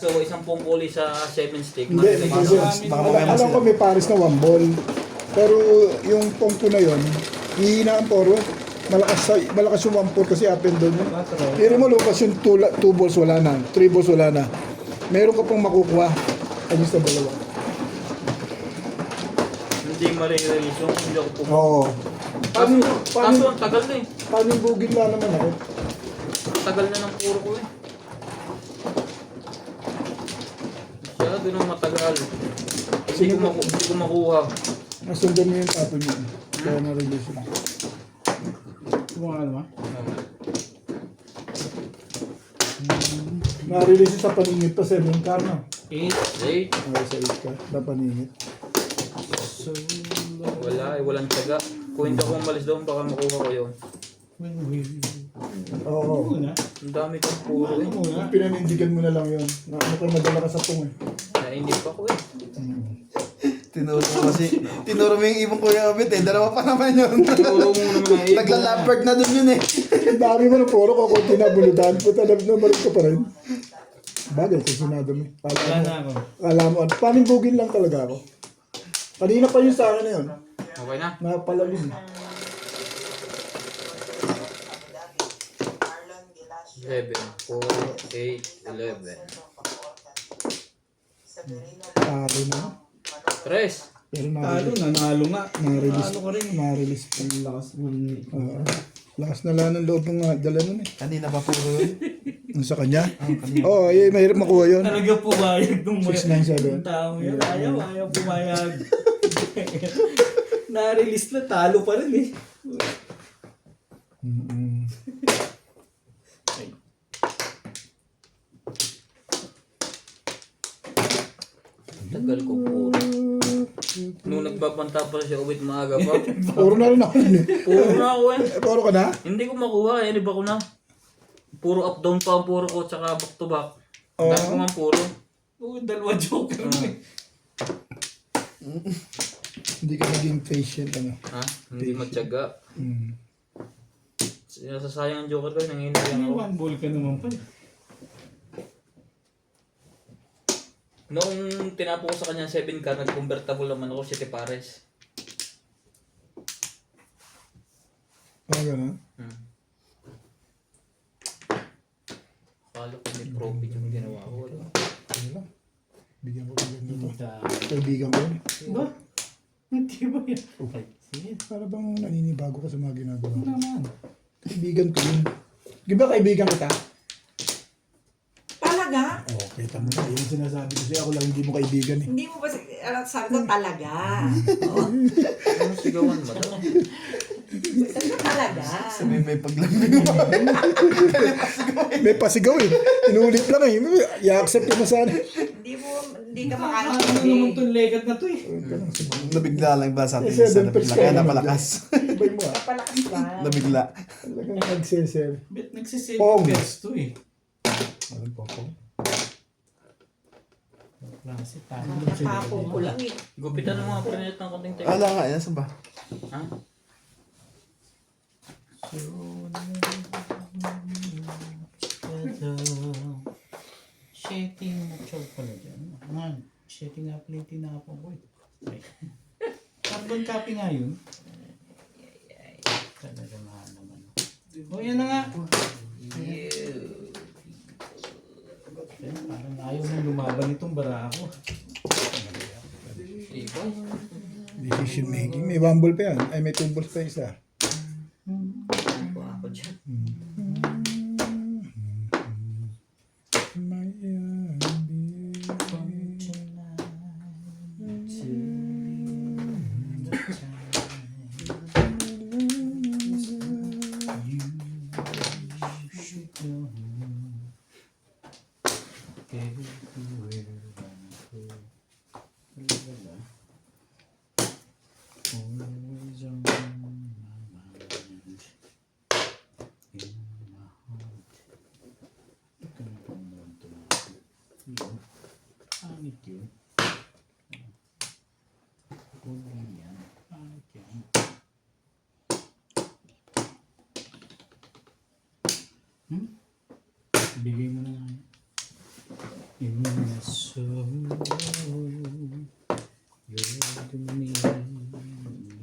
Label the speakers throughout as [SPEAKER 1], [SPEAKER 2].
[SPEAKER 1] gawa isang pungkuli sa 7 stick.
[SPEAKER 2] Hindi, hindi. Alam ko may pares na 1 ball. Pero yung pongko na yon, hihina ang poro. Malakas yung 1-4 kasi up and down. Pero mo lupas yung 2 balls wala na, 3 balls wala na. Meron ka pang makukuha. Ayun sa dalawa.
[SPEAKER 1] Hindi ma-release yung hindi ako pumukuli.
[SPEAKER 2] Oo.
[SPEAKER 1] Kaso ang tagal na eh.
[SPEAKER 2] Paano yung bugid na naman ako?
[SPEAKER 1] Ang tagal na ng puro ko eh. Masyado nang matagal. Hindi ko makuha.
[SPEAKER 2] Nasundan mo yung tapo niya. Kaya na-release yun.
[SPEAKER 3] Kumaka naman.
[SPEAKER 2] Na-release sa paningit pa 7 car na.
[SPEAKER 1] 8.
[SPEAKER 2] Ay, sa 8 car. Na paningit.
[SPEAKER 1] Wala eh, walang tiyaga. Kung hindi ako umalis doon, baka makuha ko yun.
[SPEAKER 2] Oo.
[SPEAKER 1] Ang dami kong puro eh.
[SPEAKER 2] Pinanindigan mo na lang yun. Ano kayo madala ka sa pong eh.
[SPEAKER 1] Nainip ako eh.
[SPEAKER 4] Tinuro mo yung ibang Kuya Abit eh. Dalawa pa naman yun.
[SPEAKER 1] Puro mo naman eh.
[SPEAKER 4] Nagla-leopard na dun yun eh.
[SPEAKER 2] Ang dami mo ng puro ko kung tinabulutan. Puta na naman ka pa rin. Bagay, susunado mo.
[SPEAKER 3] Wala na ako.
[SPEAKER 2] Alam mo, panibugin lang talaga ako. Kanina pa yung sa akin na yun.
[SPEAKER 1] Okay na?
[SPEAKER 2] Napalalim.
[SPEAKER 1] 11, 4, 8, 11.
[SPEAKER 2] Paro na.
[SPEAKER 1] 3.
[SPEAKER 2] Pero
[SPEAKER 3] Talo, nanalo nga.
[SPEAKER 2] na-release.
[SPEAKER 3] Talo ka rin.
[SPEAKER 2] Na-release.
[SPEAKER 3] Ang lakas mo.
[SPEAKER 2] Lakas na lang ng loob ng dala nun eh.
[SPEAKER 4] Kanina pa puro yun.
[SPEAKER 2] Yung sa kanya? Oo, eh, mahirap makuha yun.
[SPEAKER 3] Talaga pumayag nung
[SPEAKER 2] 697.
[SPEAKER 3] yung tao yun. Ayaw pumayag. Na-release na, talo pa rin eh.
[SPEAKER 1] Tagal ko puro. Nung nagbabanta pa siya uwit maaga pa.
[SPEAKER 2] Puro na rin ako nun eh.
[SPEAKER 1] Puro na ako eh.
[SPEAKER 2] Puro ka na?
[SPEAKER 1] Hindi ko makuha eh. Iba ko na. Puro up down pa ang puro ko tsaka back to back. Ang dami ko nga puro.
[SPEAKER 3] Oo, dalawa joker mo eh.
[SPEAKER 2] Hindi ka naging patient ano.
[SPEAKER 1] Ha? Hindi matyaga.
[SPEAKER 2] Mm.
[SPEAKER 1] Nasasayang ang joker ko. Nanginayang
[SPEAKER 3] May
[SPEAKER 1] ako.
[SPEAKER 3] 1 ball ka naman pa.
[SPEAKER 1] Noong tinapo ko sa kanya 7 car, nag-convertible naman ako 7 pares.
[SPEAKER 2] Gano'n?
[SPEAKER 1] Akala ko may profit yung ginawa ko. Wala.
[SPEAKER 2] Ano lang? Bigyan ko bigyan dito.
[SPEAKER 3] Puta.
[SPEAKER 2] Kaibigan ko yun.
[SPEAKER 3] Ba? Hindi ba yan?
[SPEAKER 2] Okay.
[SPEAKER 3] Sige.
[SPEAKER 2] Para bang naninibago ka sa mga ginagawa
[SPEAKER 3] Ano
[SPEAKER 2] mo?
[SPEAKER 3] naman?
[SPEAKER 2] Kaibigan ko yun. Di ba kaibigan kita?
[SPEAKER 5] Talaga?
[SPEAKER 2] Oo, kita mo na. Yung sinasabi ko sa'yo, ako lang hindi mo kaibigan eh.
[SPEAKER 5] Hindi mo ba sabi ko talaga? Oo.
[SPEAKER 1] Ano sigawan ba?
[SPEAKER 5] Sabi ko talaga.
[SPEAKER 4] Sabi may paglambing mo.
[SPEAKER 2] May pasigaw eh. Inulit lang eh. I-accept ko na sana.
[SPEAKER 5] Hindi ka
[SPEAKER 3] Ano
[SPEAKER 5] makakasabi.
[SPEAKER 3] naman itong legat na to eh?
[SPEAKER 4] Nabigla lang ba sa atin?
[SPEAKER 2] Eh,
[SPEAKER 4] Sa
[SPEAKER 2] 7
[SPEAKER 4] nabigla.
[SPEAKER 2] ka
[SPEAKER 4] Kaya
[SPEAKER 2] naman
[SPEAKER 4] napalakas.
[SPEAKER 2] Ibay mo ah.
[SPEAKER 5] Palakas ba?
[SPEAKER 4] Nabigla.
[SPEAKER 2] Talagang nagsesel.
[SPEAKER 3] Bet nagsisave
[SPEAKER 2] Pong.
[SPEAKER 3] yung bets to eh.
[SPEAKER 2] Ano po po?
[SPEAKER 3] Klase tayo.
[SPEAKER 5] Nakapong ko lang eh.
[SPEAKER 1] Gupitan ng mga prenet ng konting tayo.
[SPEAKER 4] Wala nga, yan saan ba?
[SPEAKER 1] Ha?
[SPEAKER 3] Shitting na chow pala dyan. Man, shitting na plate na po ko eh. Carbon copy nga yun. Talaga mahal naman. O yan na nga. Parang ayaw nang lumaban itong barako.
[SPEAKER 1] Iba.
[SPEAKER 2] Decision making. May 1 ball pa yan. Ay, may 2 balls pa isa.
[SPEAKER 1] Buha ako dyan.
[SPEAKER 3] Pangit yun. Kunin yan. Pangit yan. Bigay mo na nga. in my soul. You're the meaning in my life.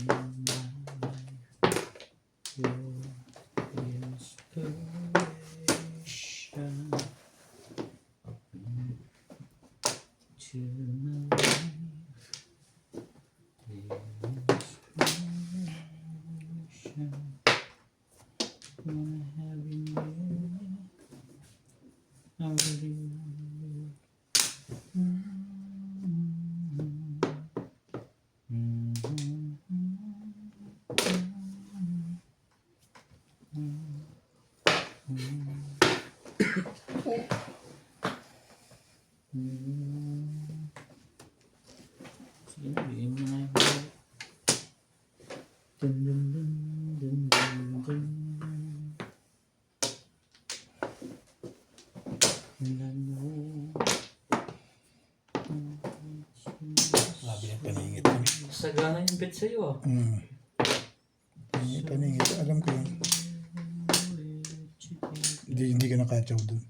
[SPEAKER 3] You're inspiration to my life. Inspiration. Wanna have you near. I really want you. Sige na, bigyan mo na nga yung dun dun dun dun dun dun.
[SPEAKER 4] Sabi yung paningit kami.
[SPEAKER 1] Sagana yung bet sa'yo ah.
[SPEAKER 2] Paningit. Alam ko yun. Hindi ka nakatsaw doon.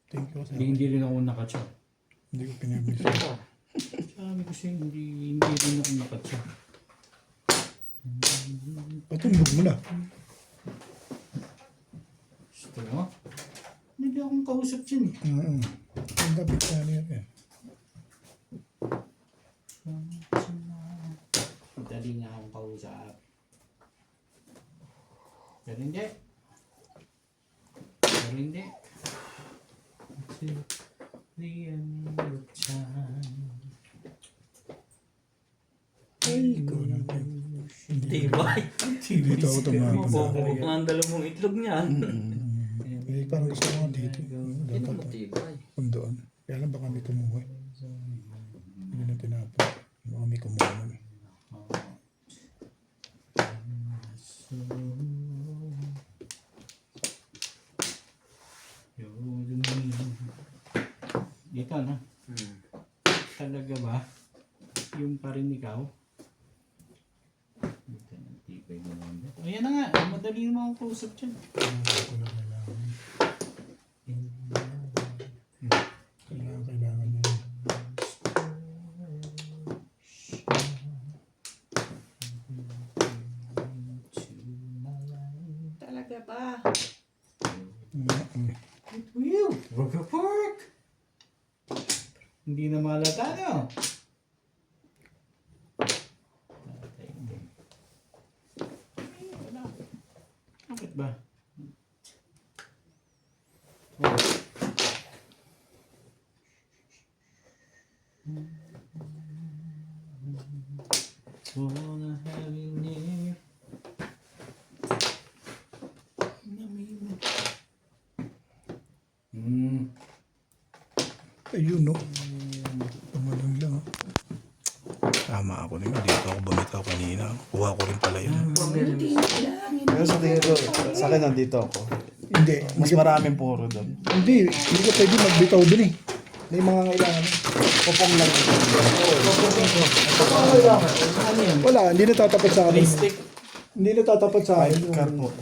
[SPEAKER 2] Thank you.
[SPEAKER 3] Hindi rin ako nakatsa.
[SPEAKER 2] Hindi ko pinabis.
[SPEAKER 3] Sabi ko siya, hindi rin ako nakatsa.
[SPEAKER 2] Patulog mo na.
[SPEAKER 3] Gusto mo? Hindi akong kausap dyan eh.
[SPEAKER 2] Ang dapat sa ano yan.
[SPEAKER 3] Madali nga akong kausap. Pero hindi. Pero hindi. The end of time.
[SPEAKER 2] Ay, ikaw natin.
[SPEAKER 1] Tibay.
[SPEAKER 2] Dito ako tumapon.
[SPEAKER 1] Mapupukok na ang dalawang itlog niyan.
[SPEAKER 2] Eh, parang gusto ko nga dito.
[SPEAKER 1] Hindi
[SPEAKER 2] Dapat
[SPEAKER 1] naman tibay.
[SPEAKER 2] kung doon. Kaya lang baka may tumuhay. Hindi na tinapon. Baka may kumuha.
[SPEAKER 3] Dito na. Talaga ba? Yung pa rin ikaw? Dito na, tipay mo naman. Ayan na nga, madali naman akong kausap dyan.
[SPEAKER 2] Kailangan niya.
[SPEAKER 5] Talaga ba?
[SPEAKER 3] It will. Work. Hindi na malata, no? Bakit ba? Wanna have you near.
[SPEAKER 2] Ayun, no? Tumalong lang. Tama ako na yun. Dito ako bumitaw kanina. Kuha ko rin pala yun.
[SPEAKER 4] Pero sa tingin ko, sa akin nandito ako.
[SPEAKER 2] Hindi.
[SPEAKER 4] Mas maraming puro doon.
[SPEAKER 2] Hindi ka pwede magbitaw dun eh. May mga kailangan.
[SPEAKER 4] Popong lang.
[SPEAKER 3] Ano yan?
[SPEAKER 2] Wala, hindi natatapat sa akin.
[SPEAKER 3] Stick.
[SPEAKER 2] Hindi natatapat sa akin.
[SPEAKER 4] Five car po.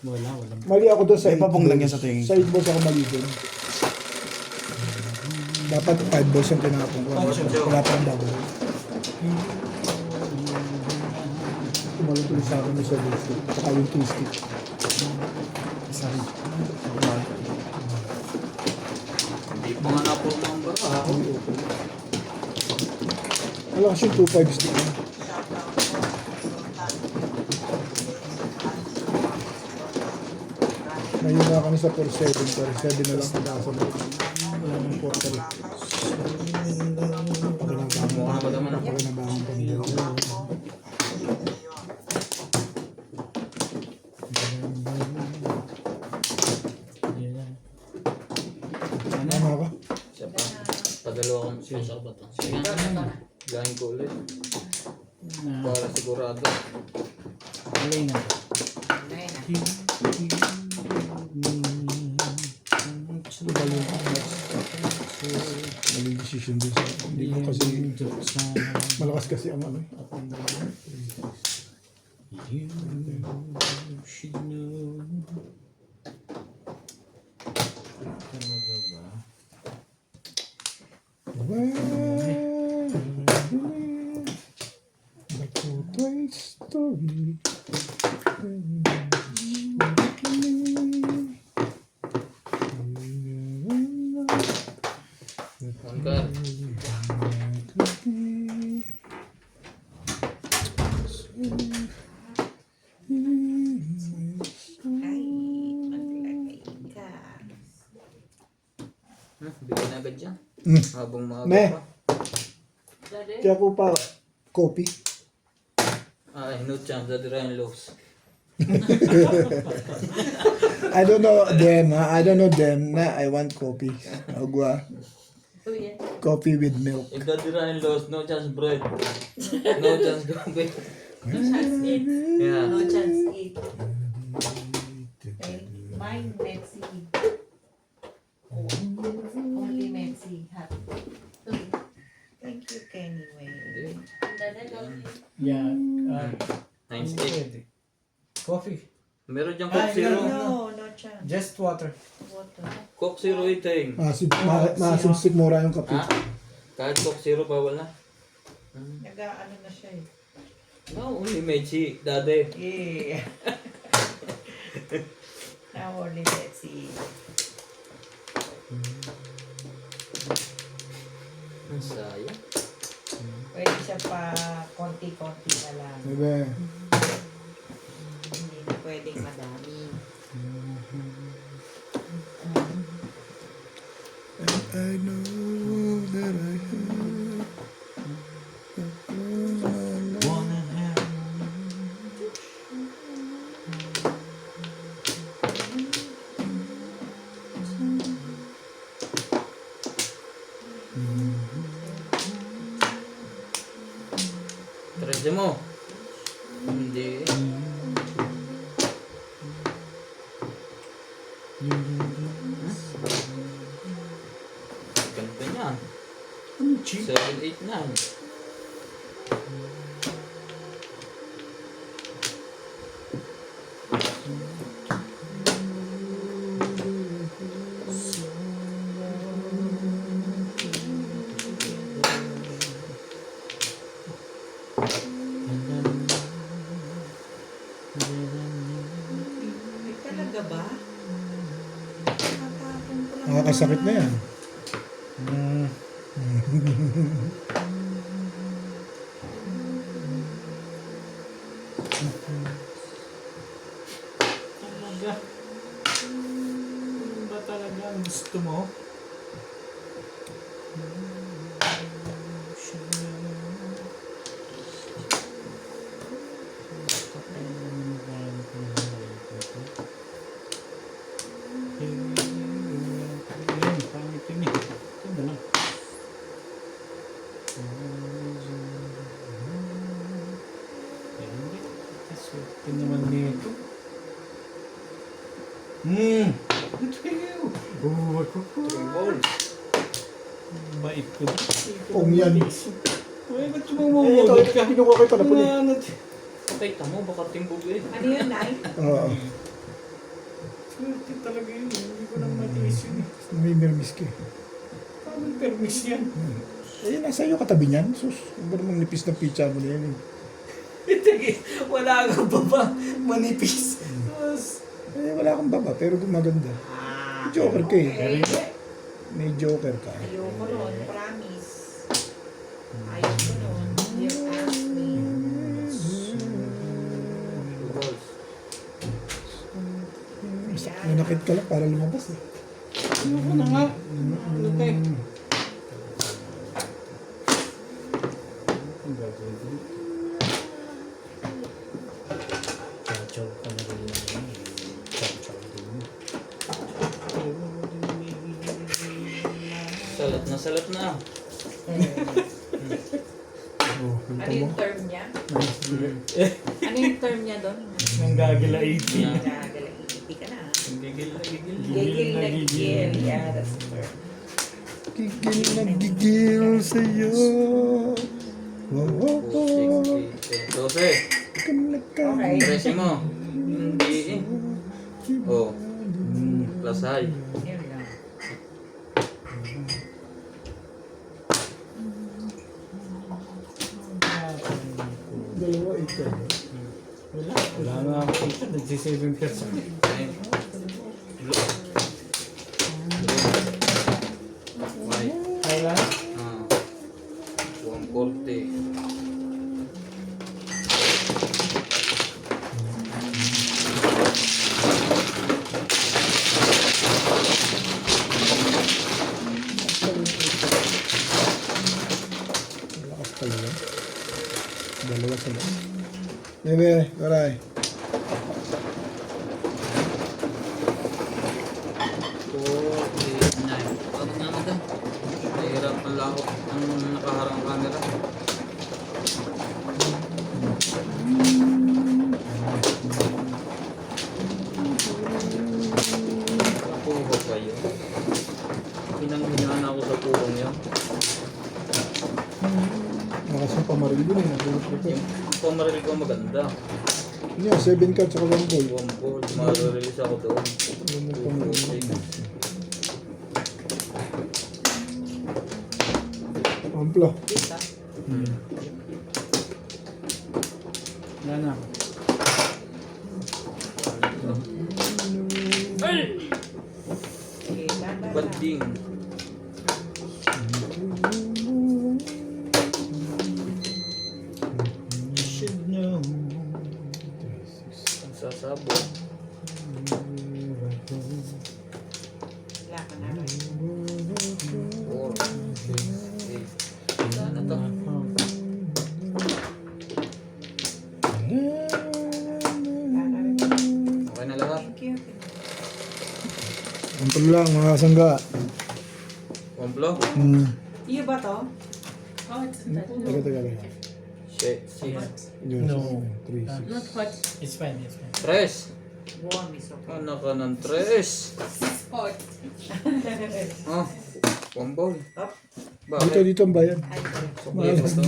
[SPEAKER 3] Wala.
[SPEAKER 2] Mali ako doon sa
[SPEAKER 4] May papong lang yan sa tingin.
[SPEAKER 2] Sa 8 balls ako mali doon. Dapat 5 balls yung tinapong ko. Wala pa ang double. Tumalong tuloy sa akin yung 7 stick. Saka yung 2 stick.
[SPEAKER 4] Sorry.
[SPEAKER 1] Hindi pa nga napuro ang bara ako.
[SPEAKER 2] Wala kasi yung 2-5 stick. Ngayon na kami sa 4-7. 4-7 na lang pagkasa mo. Wala nang 4-3.
[SPEAKER 1] Mukha na ba naman ako?
[SPEAKER 2] Pagkanabangan pa nila. Tama ka?
[SPEAKER 1] Siya pa. Padalawa kong siya sa ba ito? Sige nga. Gahin ko ulit. Para sigurado.
[SPEAKER 3] Alay na.
[SPEAKER 2] Maling decision din sa hindi ko kasi malakas kasi ang ano eh.
[SPEAKER 3] You should know. Talaga ba?
[SPEAKER 2] Toy Story.
[SPEAKER 1] One car.
[SPEAKER 5] Ay, maglagay ka.
[SPEAKER 1] Bigyan agad dyan.
[SPEAKER 2] Mm.
[SPEAKER 1] Habang maaga
[SPEAKER 2] Me.
[SPEAKER 1] pa.
[SPEAKER 2] Kaya ko pa copy.
[SPEAKER 1] Ay, no chance. Daddy Ryan lows.
[SPEAKER 2] I don't know them. I don't know them. Na I want coffee. Agua.
[SPEAKER 5] Oh, yeah.
[SPEAKER 2] Coffee with milk.
[SPEAKER 1] If Daddy Ryan lows, no chance bread. No chance coffee.
[SPEAKER 5] No chance eat.
[SPEAKER 1] Yeah.
[SPEAKER 5] No chance eat. Okay. Mine, Mexi. Only Mexi. Happy. Thank you, Kenny Wayne.
[SPEAKER 3] Yeah.
[SPEAKER 1] Times 8.
[SPEAKER 3] Pwede. Coffee.
[SPEAKER 1] Meron dyan
[SPEAKER 3] Ay,
[SPEAKER 1] Coke Zero.
[SPEAKER 5] No, no chance.
[SPEAKER 3] Just water.
[SPEAKER 5] Water.
[SPEAKER 1] Coke Zero eating.
[SPEAKER 2] Masigsik mura yung kape.
[SPEAKER 1] Ha? Kahit Coke Zero, bawal na.
[SPEAKER 5] Nag-ano na siya eh.
[SPEAKER 1] No, only Mechi, Daddy.
[SPEAKER 5] Yeah. Now only Mexi.
[SPEAKER 1] Ang sayang.
[SPEAKER 5] Pwede siya pa konti-konti na lang.
[SPEAKER 2] Diba?
[SPEAKER 5] Hindi na pwedeng madami.
[SPEAKER 2] I know that I
[SPEAKER 3] Wanna have.
[SPEAKER 1] Tradya mo. Hindi. Ganito niyan. 7, 8, 9.
[SPEAKER 5] Ay, talaga ba? Nakatapon ko lang.
[SPEAKER 2] Nakakasakit na yan.
[SPEAKER 3] Talaga. Ano ba talaga ang gusto mo? Swerte naman nito. Oh, ako po.
[SPEAKER 1] 3 balls.
[SPEAKER 3] Bait ko.
[SPEAKER 2] Pong yan.
[SPEAKER 3] Uy, ba't tumamawag ka?
[SPEAKER 2] Pinuha ko pala pala.
[SPEAKER 3] Ano?
[SPEAKER 1] Pakita mo, baka timbog eh.
[SPEAKER 5] Ano yun, Nay?
[SPEAKER 2] Oo.
[SPEAKER 3] Swerte talaga yun. Hindi ko nang matiis yun eh.
[SPEAKER 2] May mirmis ka eh.
[SPEAKER 3] Parang permis yan.
[SPEAKER 2] Eh, nasa iyo katabi niyan. Sus, ang namang nipis ng pizza mo na yan eh.
[SPEAKER 3] Wala kang baba. Manipis. Tapos,
[SPEAKER 2] Eh, wala kang baba, pero gumaganda. May joker ka eh. May joker ka.
[SPEAKER 5] Ayoko nun, promise. Ayoko nun. You ask me.
[SPEAKER 1] 2 balls.
[SPEAKER 2] Nanakit ka lang para lumabas eh.
[SPEAKER 3] ayoko na nga. Ano tayo? Ang gagawin ko. Chow-chow ka na rin yan. Chow-chow din.
[SPEAKER 1] Salat na, salat na.
[SPEAKER 5] Ano yung term niya? Ano yung term niya doon?
[SPEAKER 3] Nang gagalaiti.
[SPEAKER 1] Yeah.
[SPEAKER 5] Nagagalaiti ka na.
[SPEAKER 1] Gigil na gigil.
[SPEAKER 5] Gigil na gigil. Yeah, that's the term.
[SPEAKER 2] Gigil na gigil sa'yo. Wow, wow,
[SPEAKER 1] 4, 6, 8, 10, 12.
[SPEAKER 5] Okay.
[SPEAKER 1] 13 mo. Hindi eh. Oh. Plus high.
[SPEAKER 5] Yun lang.
[SPEAKER 3] Wala na ako ito. Nagsi-7%.
[SPEAKER 1] Nine. Blue. White.
[SPEAKER 3] Highlight.
[SPEAKER 1] 140.
[SPEAKER 2] Lakas pala yan. Dalawa sila. Bebe, waray.
[SPEAKER 1] 49. Ano nga na doon? Nahihirap ang lakot ang nakaharang camera. Nakuha ko pa yun. Pinanghinaan ako sa purong yun.
[SPEAKER 2] Lakas yung pamaril din eh. Nagulot ko pa.
[SPEAKER 1] Yung pamaril ko maganda.
[SPEAKER 2] Ano yan, 7 cards saka 1 ball.
[SPEAKER 1] 1 ball. Mararelease ako doon.
[SPEAKER 2] Ano yung pamaril?
[SPEAKER 1] 246.
[SPEAKER 2] Ampla.
[SPEAKER 5] Dito.
[SPEAKER 3] Wala na.
[SPEAKER 5] Sige, dahan-dahan lang.
[SPEAKER 1] Bading.
[SPEAKER 3] You should know.
[SPEAKER 1] Ang sasabot.
[SPEAKER 5] Wala ka na ba?
[SPEAKER 1] 4, 6, 8. Wala na to.
[SPEAKER 5] Wala na rin.
[SPEAKER 1] Okay na lahat.
[SPEAKER 5] Thank you.
[SPEAKER 2] Ampla lang mga kasangga.
[SPEAKER 1] Komplo?
[SPEAKER 5] Iyo ba to?
[SPEAKER 2] Taga, taga.
[SPEAKER 1] 6.
[SPEAKER 2] Yun,
[SPEAKER 3] No.
[SPEAKER 2] 3, 6.
[SPEAKER 6] Not hot.
[SPEAKER 3] It's fine, it's fine.
[SPEAKER 1] 3.
[SPEAKER 5] Buwan, miso.
[SPEAKER 1] Anak ka ng 3.
[SPEAKER 6] Hot.
[SPEAKER 1] Oh, pambol.
[SPEAKER 5] Up.
[SPEAKER 2] Dito,
[SPEAKER 1] Bakit?
[SPEAKER 2] dito ang bayan.
[SPEAKER 5] Ay, sorry.
[SPEAKER 1] Sukli mo to.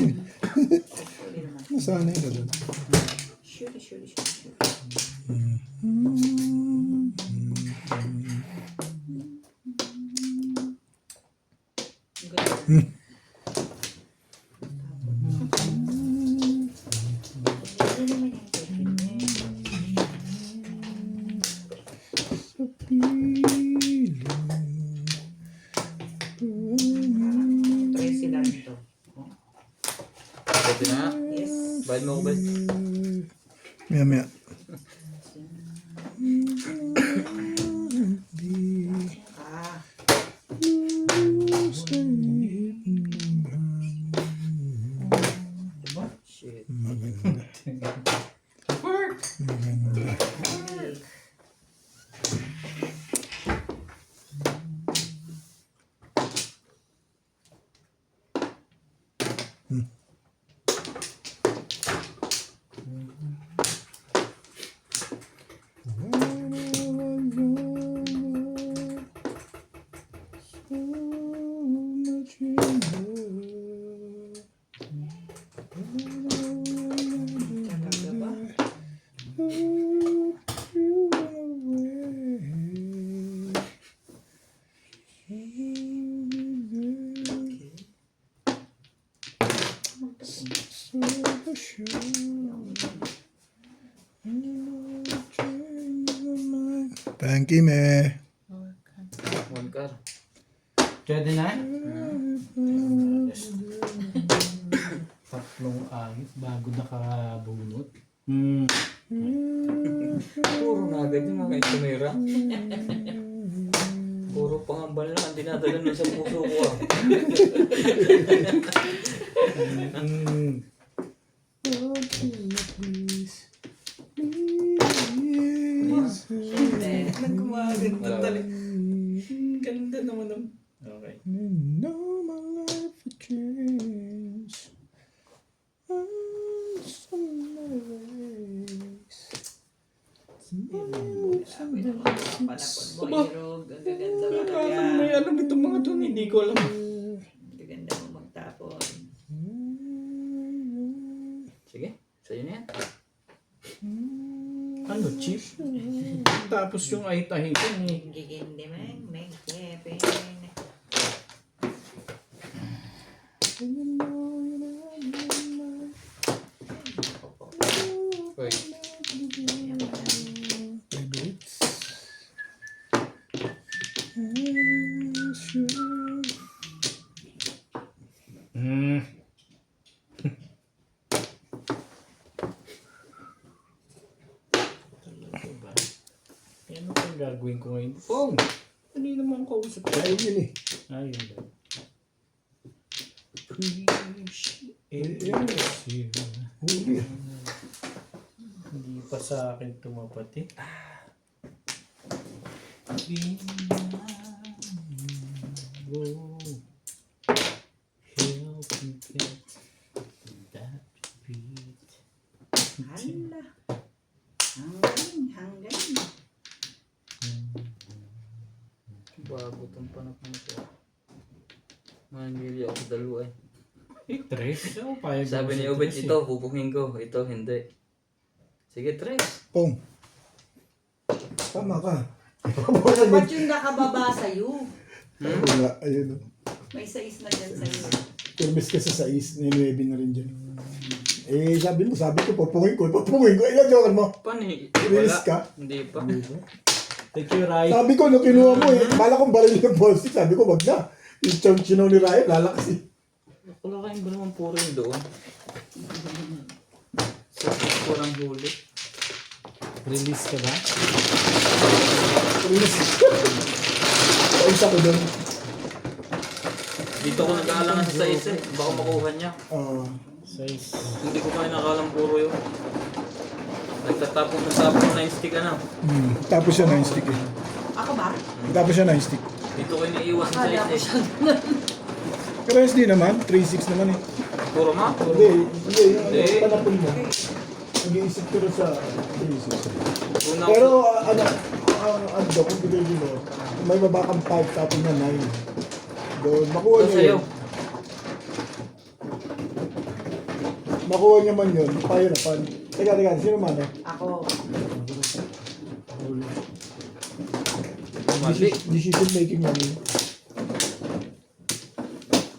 [SPEAKER 5] Sorry naman.
[SPEAKER 2] Nasaan na yun?
[SPEAKER 5] Shoot. Good. Try sila nito.
[SPEAKER 1] Pwede na?
[SPEAKER 5] Yes.
[SPEAKER 1] Bayad mo ko ba?
[SPEAKER 2] Maya, maya.
[SPEAKER 5] Ah,
[SPEAKER 1] Shit.
[SPEAKER 2] Maganda. Maganda.
[SPEAKER 5] talaga ba?
[SPEAKER 2] Thank you, me.
[SPEAKER 1] 1 car.
[SPEAKER 3] Pwede na? Tatlong ahit bago nakabunot.
[SPEAKER 1] Puro na agad yung mga itumira. Puro pangambal na ang dinadala nun sa puso ko ah.
[SPEAKER 5] Nagkumagan
[SPEAKER 1] Wala.
[SPEAKER 3] Ganda naman ng... Okay.
[SPEAKER 2] No, my life would change.
[SPEAKER 5] Sabi ng mga panapon mo, Irog. Ang gaganda ka
[SPEAKER 3] Alam mo,
[SPEAKER 5] kaya.
[SPEAKER 3] alam itong mga to, hindi ko alam.
[SPEAKER 5] Ang gaganda mo magtapon.
[SPEAKER 1] Sige, sa'yo na yan.
[SPEAKER 3] Ano, cheap? Tapos yung ahit-ahit eh.
[SPEAKER 5] Gigindi man, may kepin.
[SPEAKER 3] gagawin ko ngayon. Pong! Ano yun naman kausap ko?
[SPEAKER 2] Ayun yun eh.
[SPEAKER 3] Ayun ba?
[SPEAKER 2] Huli.
[SPEAKER 3] Hindi pa sa akin tumapati. Go. Help me get that beat.
[SPEAKER 5] Hala. Hanggang.
[SPEAKER 1] Bago itong panahon ko. Manili ako dalawa eh.
[SPEAKER 3] Tres? Ako payag
[SPEAKER 1] Sabi ni Obed, ito, pupukin ko. Ito, hindi. Sige, tres.
[SPEAKER 2] Pong. Tama ka.
[SPEAKER 5] Dapat yung nakababa sa'yo.
[SPEAKER 2] Wala. Ayun.
[SPEAKER 5] May sais na dyan sa'yo.
[SPEAKER 2] Turbis ka sa 6. Ninuebe na rin dyan. Eh, sabi ko, papungin ko. Ilan joker mo?
[SPEAKER 1] Pani,
[SPEAKER 2] Release ka?
[SPEAKER 1] Hindi pa.
[SPEAKER 3] Thank you, Rai.
[SPEAKER 2] Sabi ko, nung kinuha mo eh, bala kong baril yung ballstick. Sabi ko, wag na. Yung chong-chino ni Ryan, lalakas eh.
[SPEAKER 1] Wala kayong ba naman puro yun doon? Sa kurang huli.
[SPEAKER 3] Release ka ba?
[SPEAKER 2] Ay, isa ko doon.
[SPEAKER 1] Dito ko nag-aalangan sa sais eh. Baka makuha niya.
[SPEAKER 3] Size.
[SPEAKER 1] Hindi ko pa nakalang puro yun. Nagtatapong na yung stick ano.
[SPEAKER 2] Tapos siya 9 stick eh.
[SPEAKER 5] Ako ba?
[SPEAKER 2] Tapos siya 9 stick.
[SPEAKER 1] Dito ko iniiwas sa
[SPEAKER 5] Akala ko
[SPEAKER 1] sais
[SPEAKER 5] siya.
[SPEAKER 1] eh.
[SPEAKER 2] Pero SD naman, 3-6 naman eh.
[SPEAKER 1] Puro ma?
[SPEAKER 2] Hindi, yung
[SPEAKER 1] Hindi.
[SPEAKER 2] panapon mo. Nag-iisip ko rin sa 3-6.
[SPEAKER 1] Una
[SPEAKER 2] Pero ano daw, kung bigay mo, may baba kang 5 tapos na 9. Doon, makuha
[SPEAKER 1] ito
[SPEAKER 2] niya
[SPEAKER 1] sa'yo.
[SPEAKER 2] yun. Makuha niya man yun, pahirapan. Teka, sino man eh?
[SPEAKER 5] Ako.
[SPEAKER 1] Mali.
[SPEAKER 2] Decision making namin.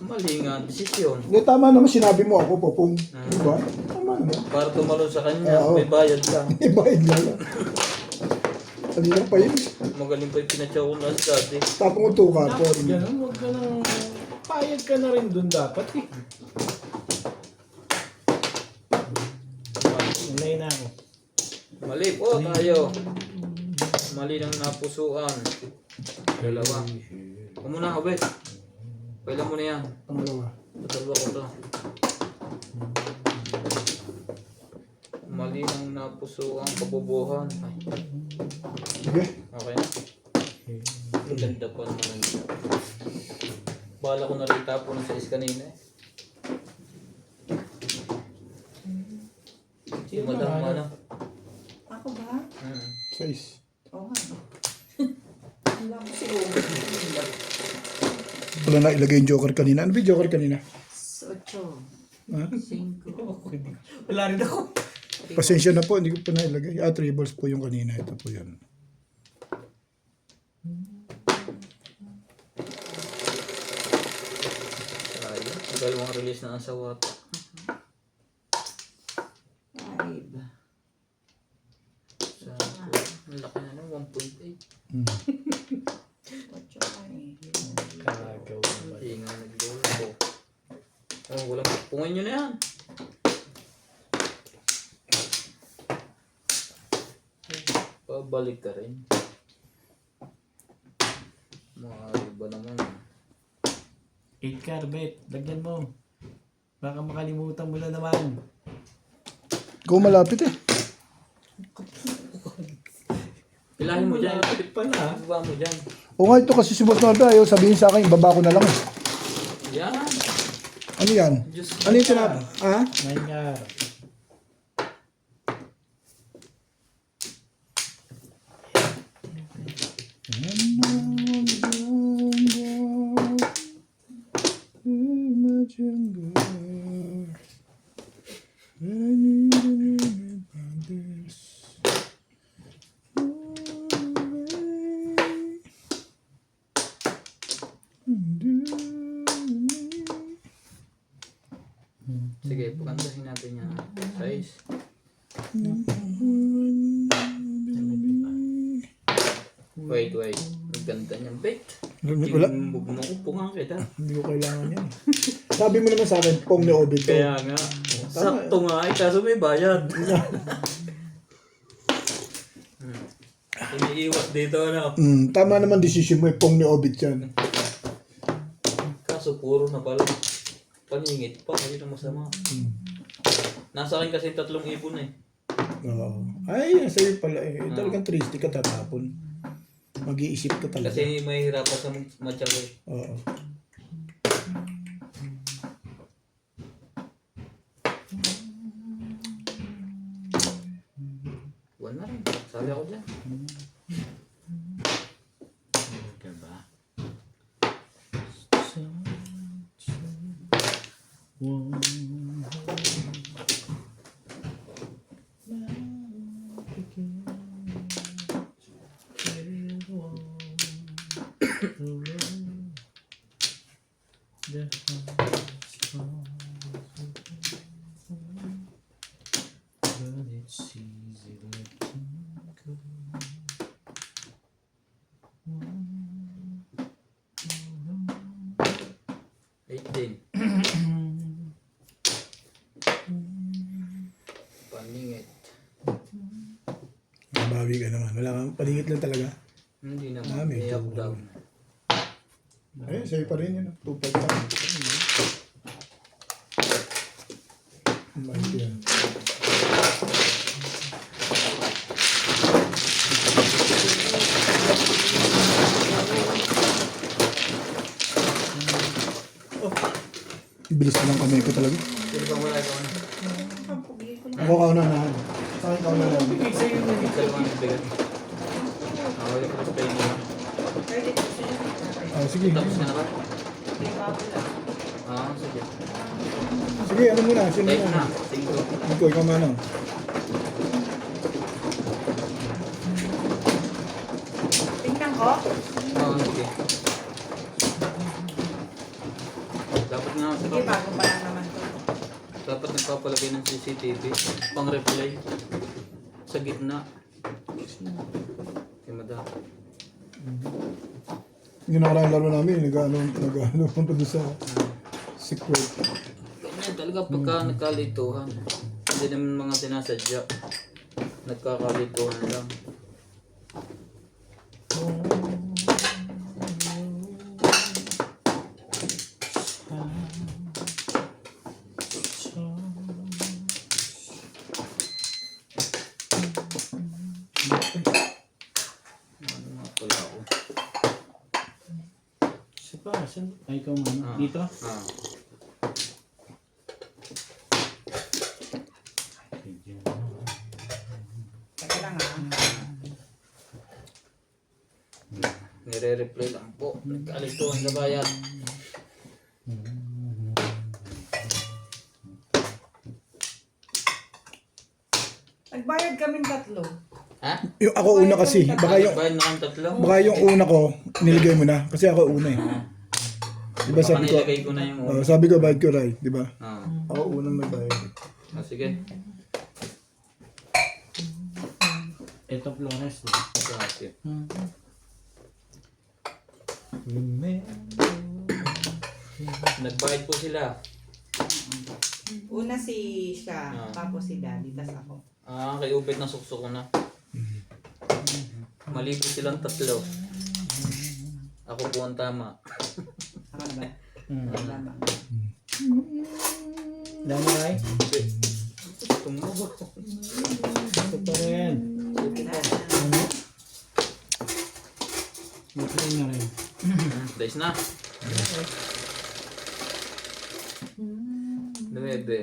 [SPEAKER 1] Mali nga, desisyon.
[SPEAKER 2] Hindi, tama naman, sinabi mo ako, Popong. Diba? Tama naman.
[SPEAKER 1] Para tumalon sa kanya,
[SPEAKER 2] Oo.
[SPEAKER 1] may bayad ka.
[SPEAKER 2] Ibayad nga lang. Kanina pa yun.
[SPEAKER 1] Magaling pa yung pinatsaw ko na sa dati.
[SPEAKER 2] Tapong ang tuka ko.
[SPEAKER 3] Ganun, huwag ka nang... Payag ka na rin dun dapat eh. Unay na ako.
[SPEAKER 1] Mali po tayo. Mali ng napusuan. Dalawa. Huwag mo na, Obed. Kailan mo na yan.
[SPEAKER 2] Pangalawa.
[SPEAKER 1] Dalawa ko to. Mali ng napusuan kabubuhan. Ay,
[SPEAKER 2] Sige.
[SPEAKER 1] okay na. Maganda pa naman. Bala ko na rin tapo ng sais kanina eh. Yung madam mo ano?
[SPEAKER 5] Ako ba?
[SPEAKER 2] 6.
[SPEAKER 5] Oo nga. Wala ko si Robert.
[SPEAKER 2] Wala na ilagay yung joker kanina. Ano ba yung joker kanina?
[SPEAKER 5] 8.
[SPEAKER 2] Ha?
[SPEAKER 5] 5.
[SPEAKER 3] Wala rin ako.
[SPEAKER 2] Pasensya na po, hindi ko pa nailagay. 3 balls po yung kanina. Ito po yan.
[SPEAKER 1] Ayun. Dalawang release na ang sawat.
[SPEAKER 5] 5.
[SPEAKER 1] Sa ang laki na ng 1.8.
[SPEAKER 5] 8 ay.
[SPEAKER 3] Kagaw naman.
[SPEAKER 1] Hindi nga naglolo ko. Oh, walang pungin nyo na yan. Pabalik ka rin. Mga iba naman.
[SPEAKER 3] 8 carbet. Lagyan mo. Baka makalimutan mo na naman.
[SPEAKER 2] Ikaw malapit eh.
[SPEAKER 1] Pilahin mo dyan.
[SPEAKER 3] Malapit pa na.
[SPEAKER 1] Ibaba mo dyan.
[SPEAKER 2] O nga, ito kasi sumot na tayo. Sabihin sa akin, ibaba ko na lang.
[SPEAKER 1] Yan.
[SPEAKER 2] Ano yan?
[SPEAKER 1] Diyos
[SPEAKER 2] Ano yung tinap? Ha?
[SPEAKER 3] 9 car.
[SPEAKER 1] Sige, pagandahin natin yan. Size. Wait. Maganda niyan, bait.
[SPEAKER 2] Wala.
[SPEAKER 1] Huwag mo kupungan kita.
[SPEAKER 2] Hindi ko kailangan yan. Sabi mo naman sa akin, pong ni Obed to.
[SPEAKER 1] Kaya nga. Sakto nga kaso may bayad. mag-iwas dito, ano?
[SPEAKER 2] Tama naman decision mo, pong ni Obit yan.
[SPEAKER 1] Kaso puro na pala. Paningit pa, yun ang masama. Nasa akin kasi 3 ibon eh.
[SPEAKER 2] Oo. Ay, sa'yo pala eh. Talagang triste ka tatapon. Mag-iisip ka talaga.
[SPEAKER 1] Kasi may hirapan sa matyaw eh.
[SPEAKER 2] Oo.
[SPEAKER 1] Buwan na rin. Sabi ako dyan.
[SPEAKER 3] Diba?
[SPEAKER 1] Din. Paningit.
[SPEAKER 2] Mabawi ka naman. Wala kang palingit lang talaga.
[SPEAKER 1] Hindi naman.
[SPEAKER 2] Ah, may
[SPEAKER 1] May up
[SPEAKER 2] two.
[SPEAKER 1] down.
[SPEAKER 2] Ay, sa'yo pa rin yun. 2.5 pa. Mabait yan. Bilis na lang kamay ko talaga.
[SPEAKER 1] Sino ba wala ito?
[SPEAKER 2] Ako kaunahan. Sa akin kaunahan.
[SPEAKER 1] Pixel 1 is bigger. Wala ko sa pain mo.
[SPEAKER 2] Sige.
[SPEAKER 1] Tapos ka na ba? Sige.
[SPEAKER 2] Sige, ano muna? Sino
[SPEAKER 1] Type
[SPEAKER 2] muna?
[SPEAKER 1] na. 5.
[SPEAKER 2] Ikaw, ikaw muna.
[SPEAKER 5] Tingnan ko.
[SPEAKER 1] Sige. Dapat nga,
[SPEAKER 5] Sige, bago pa lang naman to.
[SPEAKER 1] dapat nagpapalagay ng CCTV. Pang-replay. Sa gitna. Kaya madami.
[SPEAKER 2] Yung nakaraan laro namin, nag-ano pa doon sa secret.
[SPEAKER 1] Ganyan talaga pagka nagkalituhan. Hindi naman mga sinasadya. Nagkakalituhan lang. Ano nga pala ako?
[SPEAKER 3] Isa pa, saan? Ay, ikaw muna. Dito?
[SPEAKER 5] Teka lang ah.
[SPEAKER 1] Nire-replay lang po. Nagkalituhan sa bayan.
[SPEAKER 5] Nagbayad kaming 3.
[SPEAKER 1] Ha?
[SPEAKER 2] Yung ako una kasi,
[SPEAKER 1] Bayad na kang 3?
[SPEAKER 2] baka yung una ko, niligay mo na. Kasi ako una eh. Diba
[SPEAKER 1] Baka
[SPEAKER 2] sabi ko,
[SPEAKER 1] nilagay ko na yung
[SPEAKER 2] sabi ko bayad ko Ray, di ba?
[SPEAKER 1] Ah.
[SPEAKER 2] Ako unang nagbayad.
[SPEAKER 1] Sige.
[SPEAKER 3] Ito Flores.
[SPEAKER 1] Kasi. Nagbayad po sila.
[SPEAKER 5] Una si siya, tapos si Daddy, tas ako.
[SPEAKER 1] Kay Ubed na suksok ko na. Mali po silang 3. Ako po ang tama.
[SPEAKER 5] Ako na ba? Tama.
[SPEAKER 3] Dami ay?
[SPEAKER 1] Tumubo.
[SPEAKER 3] Ito pa rin. Ito na rin.
[SPEAKER 1] Dice na. 9, 4,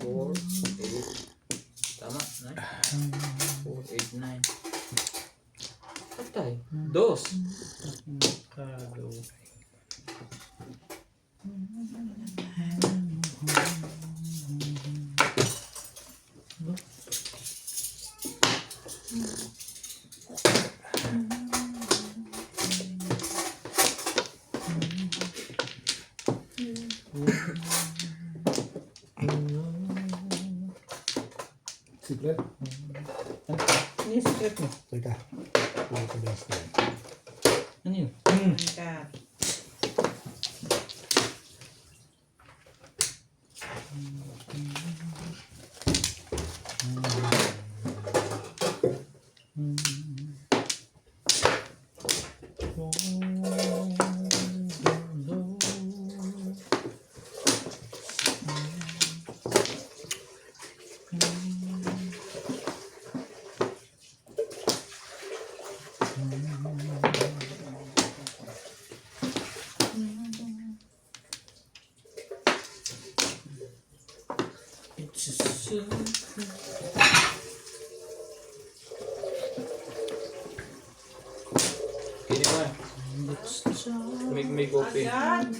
[SPEAKER 1] 8. Tama, 9. 4, 8, 9. Patay. 2.
[SPEAKER 3] Kado.
[SPEAKER 2] Secret?
[SPEAKER 3] Ano yung secret mo?
[SPEAKER 2] Teka. Puro ko dice na.
[SPEAKER 3] Ano yun?
[SPEAKER 5] Angkat.
[SPEAKER 1] Kini mo eh. May coffee.
[SPEAKER 5] Agad.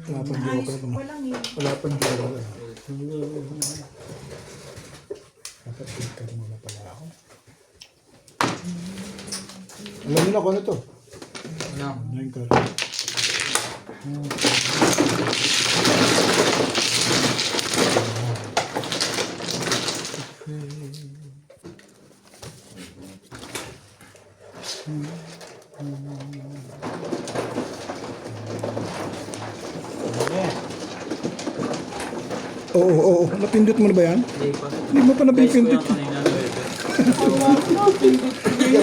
[SPEAKER 2] Wala pang
[SPEAKER 5] Ayos
[SPEAKER 2] joker.
[SPEAKER 5] ko pa lang eh.
[SPEAKER 2] Wala pang joker. Dapat tingkad muna pala ako. Alam niyo na kung ano to?
[SPEAKER 1] Ano?
[SPEAKER 2] Nine card. Oo. Napindot mo na ba yan?
[SPEAKER 1] Hindi pa.
[SPEAKER 2] Hindi mo pa
[SPEAKER 1] Guys ko
[SPEAKER 2] napipindot.
[SPEAKER 1] yan kanina.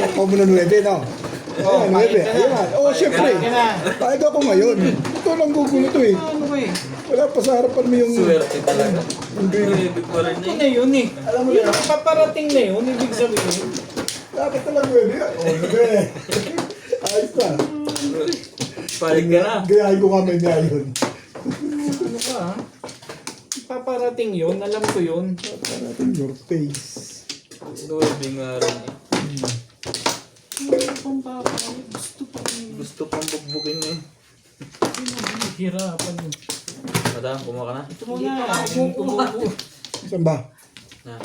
[SPEAKER 2] Ako mo na 9, no? Oo, 9. Ayan. Oo, syempre. Kahit ako ngayon. Ito lang gugulo to eh.
[SPEAKER 3] Ano ba eh?
[SPEAKER 2] Wala pa sa harapan mo yung...
[SPEAKER 1] Swerte talaga.
[SPEAKER 2] Hindi.
[SPEAKER 1] Ibig pa rin
[SPEAKER 3] Ito
[SPEAKER 1] eh.
[SPEAKER 3] na yun eh.
[SPEAKER 2] Alam mo
[SPEAKER 3] Yung
[SPEAKER 2] yan.
[SPEAKER 3] paparating na yun, ibig sabihin.
[SPEAKER 2] Dapat talaga 9 yan. Oo, 9. Ayos na.
[SPEAKER 1] Palig ka na.
[SPEAKER 2] Gayahin ko nga may niya yun.
[SPEAKER 3] Ano ka ha? Paparating yun, alam ko yun.
[SPEAKER 2] Parating your face.
[SPEAKER 1] Nuwebe nga rin eh.
[SPEAKER 3] Ano pang paparating? Gusto pa rin.
[SPEAKER 1] Gusto pang bugbugin eh.
[SPEAKER 3] Hirapan yun.
[SPEAKER 1] Madam, kumuha ka na?
[SPEAKER 3] Ito mo na. Kumukuha.
[SPEAKER 2] Saan ba?
[SPEAKER 1] Na.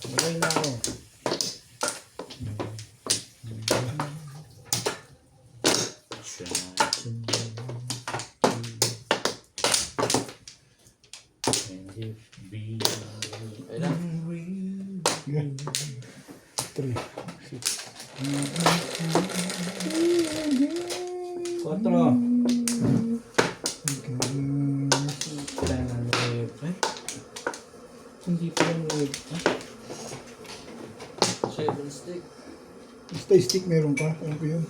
[SPEAKER 3] Wala na ako.
[SPEAKER 1] Ayun na.
[SPEAKER 2] Yan. 3, 6.
[SPEAKER 3] 4. Hindi pa yung web.
[SPEAKER 1] 7 stick.
[SPEAKER 2] Stay stick meron ka. Alam ko yun.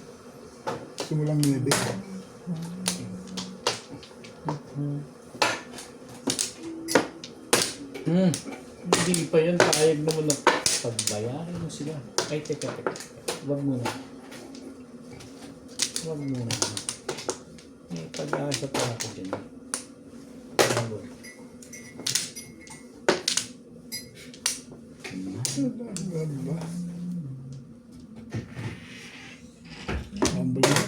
[SPEAKER 2] Simulang 9.
[SPEAKER 3] Hindi pa yan. Payag naman na pagbayarin mo sila. Ay, teka. Huwag muna. May pag-asa pa ako dyan. Huwag.
[SPEAKER 2] Ano ba? Humble na.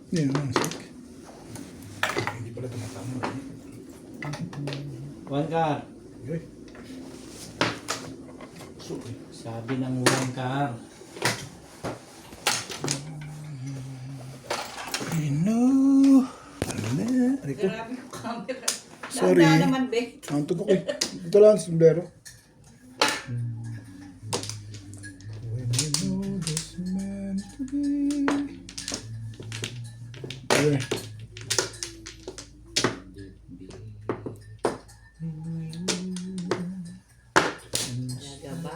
[SPEAKER 2] Yan ang stick. Hindi pala tumatama.
[SPEAKER 3] One car.
[SPEAKER 2] Okay.
[SPEAKER 3] Sabi ng one car.
[SPEAKER 2] No. Ano na? Rico.
[SPEAKER 5] Grabe yung camera.
[SPEAKER 2] Sorry.
[SPEAKER 5] Dahan-dahan naman, be.
[SPEAKER 2] Ang tugok eh. Ito lang, sombrero. When you know this meant to be. Okay.
[SPEAKER 5] Talaga ba?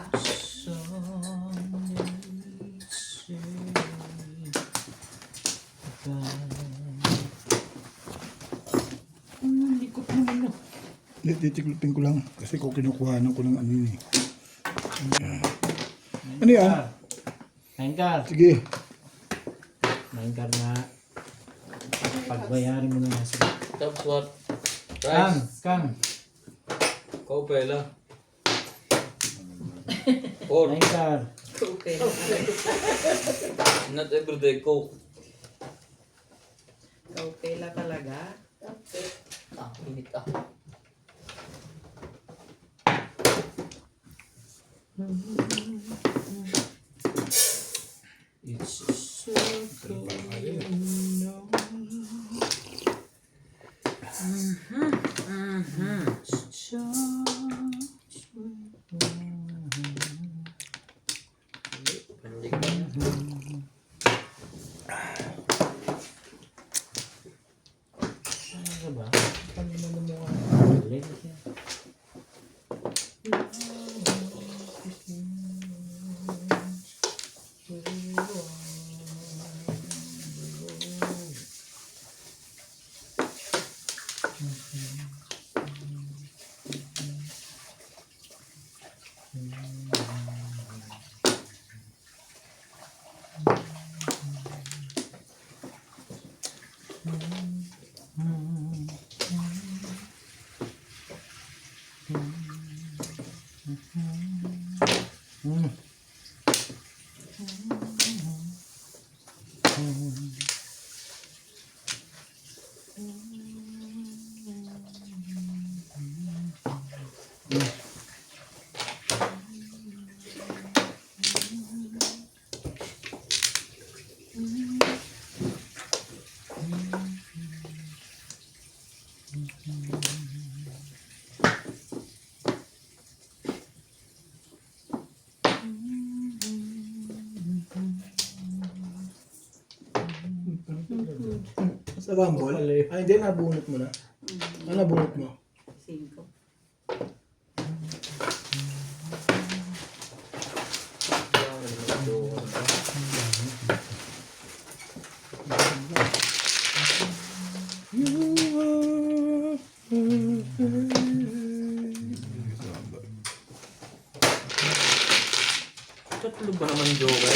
[SPEAKER 3] Likot naman na.
[SPEAKER 2] Titiklopin ko lang. Kasi ko kinukuhanan ko ng ano yun eh. Ano yan?
[SPEAKER 3] Nine car.
[SPEAKER 2] Sige.
[SPEAKER 3] Nine car na. Pagbayarin mo na nga sila.
[SPEAKER 1] Tapos what?
[SPEAKER 3] Kang,
[SPEAKER 1] Price.
[SPEAKER 3] Kang.
[SPEAKER 1] Kaupela. Or,
[SPEAKER 3] Nine car.
[SPEAKER 5] Okay.
[SPEAKER 1] not everyday coke.
[SPEAKER 5] Kaupela talaga.
[SPEAKER 1] Ah, init ah.
[SPEAKER 3] It's a circle. No.
[SPEAKER 1] Pandig ka na.
[SPEAKER 3] Ano ba? Pag mo mo leg niya.
[SPEAKER 2] Sa Rumble? Ay, hindi, nabunot mo na. Ano nabunot mo?
[SPEAKER 5] 5.
[SPEAKER 1] Tatlo ba naman joker?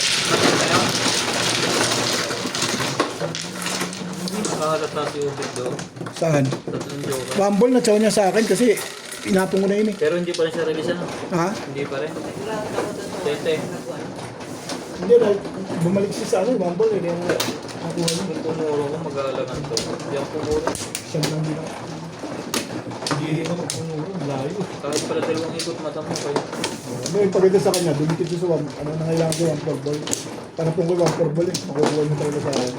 [SPEAKER 1] Hindi nakahalata si Ubit do.
[SPEAKER 2] Saan?
[SPEAKER 1] Tatlong joker.
[SPEAKER 2] Rumble na chow niya sa akin kasi inapon ko na yun eh.
[SPEAKER 1] Pero hindi pa rin siya release ano?
[SPEAKER 2] Ha?
[SPEAKER 1] Hindi pa rin.
[SPEAKER 5] Nag-round ako doon sa
[SPEAKER 1] Tete.
[SPEAKER 5] nagwan.
[SPEAKER 2] Hindi, dahil bumalik siya sa ano, Rumble eh. Kaya nakuha niya.
[SPEAKER 1] Kung pumuro ko, mag-aalagan to. Hindi ako pumuro.
[SPEAKER 2] Siyam lang din ako.
[SPEAKER 3] Hindi ka magpumuro. Layo.
[SPEAKER 1] Kahit pala dalawang ikot mata mo kayo.
[SPEAKER 2] Ano yung paganda sa kanya, dumikit siya sa ano nangailangan ko 1 ball. Panapong ko 1 ball eh. Makukuha mo talaga sa akin.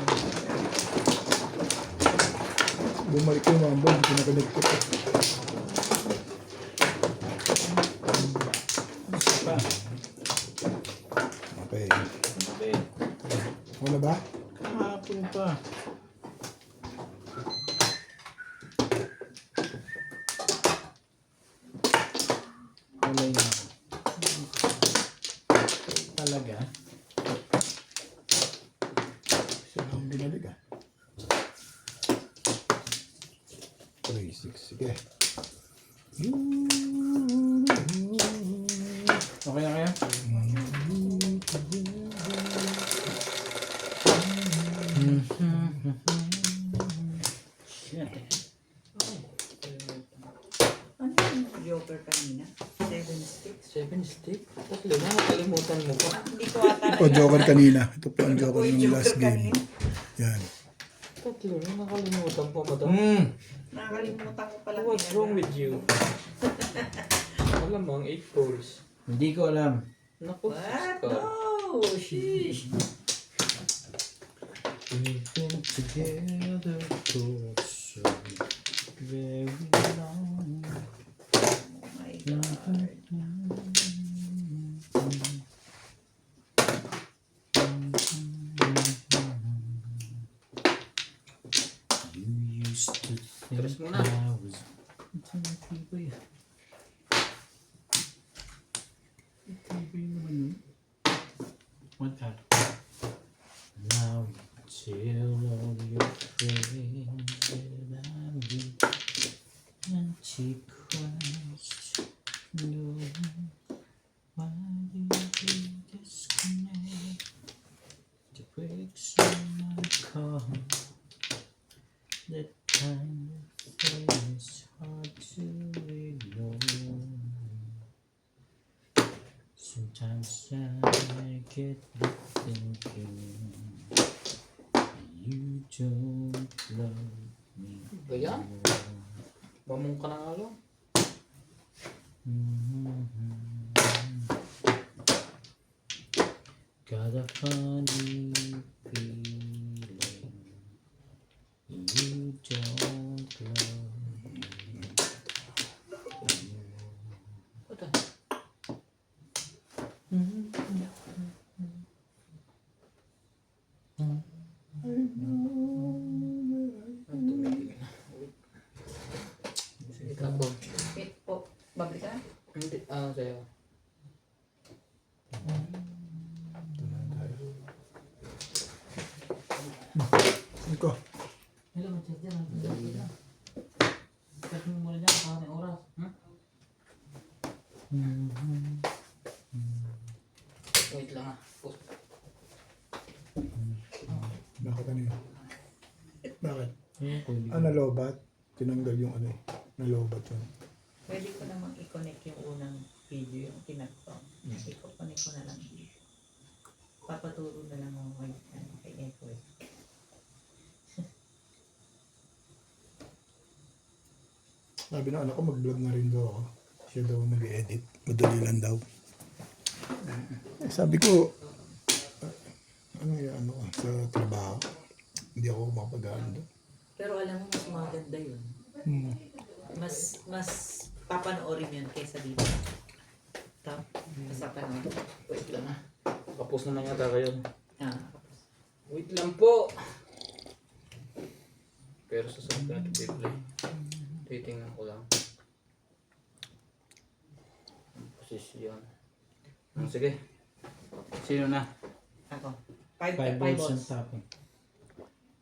[SPEAKER 2] Bumalik ko yung 1 ball, hindi ko na-connect eh.
[SPEAKER 3] Pa.
[SPEAKER 2] Okay.
[SPEAKER 3] Okay.
[SPEAKER 2] Ako na ba?
[SPEAKER 3] Kahapon pa. Kulay na. Talaga?
[SPEAKER 2] Isa lang binalik ah. 3, 6, sige.
[SPEAKER 3] Okay na kaya? Shit.
[SPEAKER 5] Ano yung joker kanina? 7 sticks.
[SPEAKER 1] 7 stick? Tatlo na, nakalimutan mo pa.
[SPEAKER 5] Hindi ko ata
[SPEAKER 2] Ito joker kanina. Ito po ang joker
[SPEAKER 5] Uy,
[SPEAKER 2] ng
[SPEAKER 5] joker
[SPEAKER 2] last game.
[SPEAKER 5] kanina.
[SPEAKER 2] Yan.
[SPEAKER 1] Tatlo na, nakalimutan pa madam.
[SPEAKER 5] Nakakalimutan ko pala.
[SPEAKER 1] What's wrong with you? Alam mo, ang 8 balls.
[SPEAKER 3] Hindi ko alam.
[SPEAKER 1] Naku,
[SPEAKER 5] What?
[SPEAKER 1] Scar.
[SPEAKER 5] No! Sheesh!
[SPEAKER 3] We've been together for so very long.
[SPEAKER 5] Oh my God.
[SPEAKER 3] You used to think
[SPEAKER 1] Tres muna.
[SPEAKER 3] I was TV naman yun. What that? Now you tell all your friends that I'm weak and she cries. No, why did we disconnect? The brakes on my car. That kind of thing is hard to ignore. Sometimes I get to thinking you don't love me.
[SPEAKER 1] Ba yan? Bamong ka na nga lang.
[SPEAKER 3] Got a funny feeling you don't love me.
[SPEAKER 1] What the? Ang tumitigil na. Sige, tapos.
[SPEAKER 5] Wait po. Babli ka?
[SPEAKER 1] Hindi, sa'yo.
[SPEAKER 2] Iko.
[SPEAKER 3] Hello, check dyan. Check mo muna dyan, parang oras.
[SPEAKER 1] Wait lang ah. Post.
[SPEAKER 2] Bakit ano yun? Bakit?
[SPEAKER 3] Pwede.
[SPEAKER 2] Ah, nalobat. Tinanggal yung ano eh. Nalobat yun.
[SPEAKER 5] Pwede ko namang i-connect yung unang pin. video yung tinatong. Ikukunin ko na lang dito. Papaturo na lang ako kay Echo eh.
[SPEAKER 2] Sabi ng anak ko, mag-vlog na rin daw ako. Siya daw nag-edit. Madali lang daw. Eh, sabi ko, ano yan, ano, sa trabaho. Hindi ako mapag-ano doon.
[SPEAKER 5] Pero alam mo, mas maganda yun. Mas papanoorin yun kaysa dito. Mas papanoorin.
[SPEAKER 1] Wait lang ah. Kapos naman yata kayo.
[SPEAKER 5] Ah,
[SPEAKER 1] Wait lang po. Pero susunod na ito play. Titingnan ko lang. Ang posisyon. Sige. Sino na?
[SPEAKER 5] ako.
[SPEAKER 3] 5
[SPEAKER 5] 5
[SPEAKER 3] balls
[SPEAKER 5] balls.
[SPEAKER 3] ang tapon.